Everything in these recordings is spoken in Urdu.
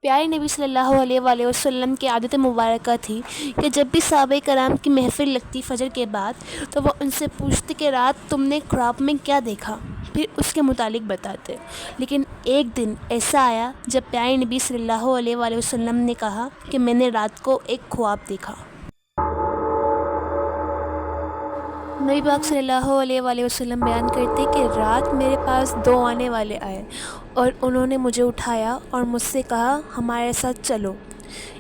پیارے نبی صلی اللہ علیہ وآلہ وسلم کی عادت مبارکہ تھی کہ جب بھی صحابہ کرام کی محفل لگتی فجر کے بعد تو وہ ان سے پوچھتے کہ رات تم نے خواب میں کیا دیکھا، پھر اس کے متعلق بتاتے۔ لیکن ایک دن ایسا آیا جب پیارے نبی صلی اللہ علیہ وآلہ وسلم نے کہا کہ میں نے رات کو ایک خواب دیکھا۔ نبی پاک صلی اللہ علیہ وآلہ وسلم بیان کرتے کہ رات میرے پاس دو آنے والے آئے اور انہوں نے مجھے اٹھایا اور مجھ سے کہا ہمارے ساتھ چلو،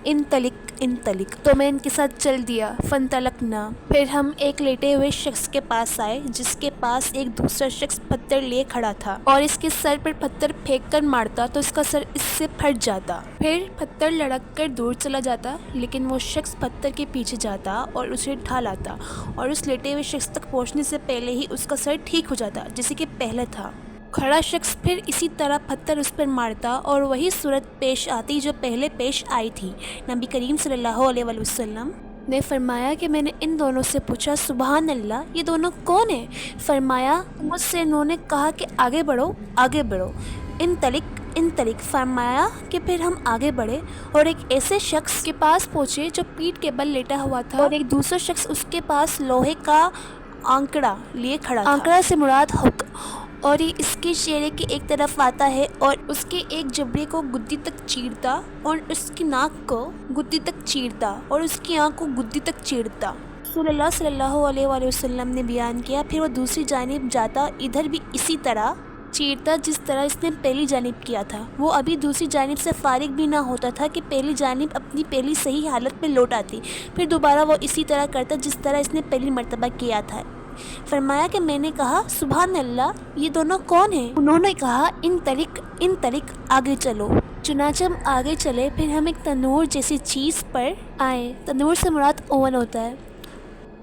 انطلق انطلق، تو میں ان کے ساتھ چل دیا، فانطلقنا، پھر ہم ایک لیٹے ہوئے شخص کے پاس آئے جس کے پاس ایک دوسرا شخص پتھر لیے کھڑا تھا اور اس کے سر پر پتھر پھینک کر مارتا تو اس کا سر اس سے پھٹ جاتا، پھر پتھر لڑک کر دور چلا جاتا، لیکن وہ شخص پتھر کے پیچھے جاتا اور اسے اٹھا لاتا اور اس لیٹے ہوئے شخص تک پہنچنے سے پہلے ہی اس کا سر ٹھیک ہو جاتا جیسے کہ پہلے تھا۔ کھڑا شخص پھر اسی طرح پتھر اس پر مارتا اور وہی صورت پیش آتی جو پہلے پیش آئی تھی۔ نبی کریم صلی اللہ علیہ وآلہ وسلم نے فرمایا کہ میں نے ان دونوں سے پوچھا سبحان اللہ، یہ دونوں کون ہیں؟ فرمایا مجھ سے انہوں نے کہا کہ آگے بڑھو آگے بڑھو، انطلق انطلق، فرمایا کہ پھر ہم آگے بڑھے اور ایک ایسے شخص کے پاس پہنچے جو پیٹھ کے بل لیٹا ہوا تھا اور ایک دوسرا شخص اس کے پاس لوہے کا آنکڑا لیے کھڑا تھا۔ آنکڑا سے مراد حق، اور یہ اس کے چہرے کی ایک طرف آتا ہے اور اس کے ایک جبڑے کو گدی تک چیرتا اور اس کی ناک کو گدی تک چیرتا اور اس کی آنکھ کو گدی تک چیرتا۔ رسول اللہ صلی اللہ علیہ وآلہ وسلم نے بیان کیا پھر وہ دوسری جانب جاتا، ادھر بھی اسی طرح چیرتا جس طرح اس نے پہلی جانب کیا تھا۔ وہ ابھی دوسری جانب سے فارغ بھی نہ ہوتا تھا کہ پہلی جانب اپنی پہلی صحیح حالت میں لوٹ آتی، پھر دوبارہ وہ اسی طرح کرتا جس طرح اس نے پہلی مرتبہ کیا تھا۔ فرمایا کہ میں نے کہا سبحان اللہ، یہ دونوں کون ہیں؟ انہوں نے کہا انطلق انطلق، آگے چلو۔ چنانچہ ہم آگے چلے، پھر ہم ایک تنور جیسی چیز پر آئے، تنور سے مراد اوون ہوتا ہے۔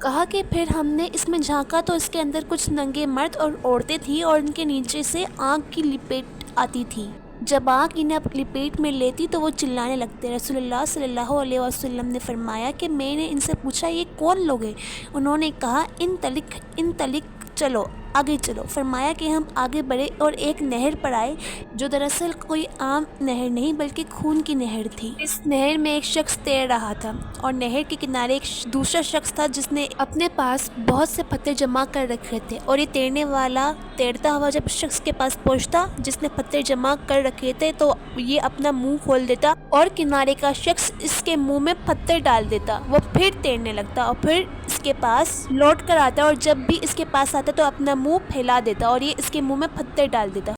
کہا کہ پھر ہم نے اس میں جھانکا تو اس کے اندر کچھ ننگے مرد اور عورتیں تھیں اور ان کے نیچے سے آگ کی لپیٹ آتی تھی، جب آگ انہیں اپنی لپیٹ میں لیتی تو وہ چلانے لگتے۔ رسول اللہ صلی اللہ علیہ وسلم نے فرمایا کہ میں نے ان سے پوچھا یہ کون لوگ ہیں؟ انہوں نے کہا انطلق انطلق، چلو آگے چلو۔ فرمایا کہ ہم آگے بڑھے اور ایک نہر پر آئے جو دراصل کوئی عام نہر نہیں بلکہ خون کی نہر تھی۔ اس نہر میں ایک شخص تیر رہا تھا اور نہر کے کنارے ایک دوسرا شخص تھا جس نے اپنے پاس بہت سے پتھر جمع کر رکھے تھے، اور یہ تیرنے والا تیرتا ہوا جب اس شخص کے پاس پہنچتا جس نے پتھر جمع کر رکھے تھے تو یہ اپنا منہ کھول دیتا اور کنارے کا شخص اس کے منہ میں پتھر ڈال دیتا، وہ پھر تیرنے لگتا اور پھر اس کے پاس لوٹ کر آتا اور جب بھی اس کے پاس آتا تو اپنا منہ پھیلا دیتا اور یہ اس کے منہ میں پتھر ڈال دیتا۔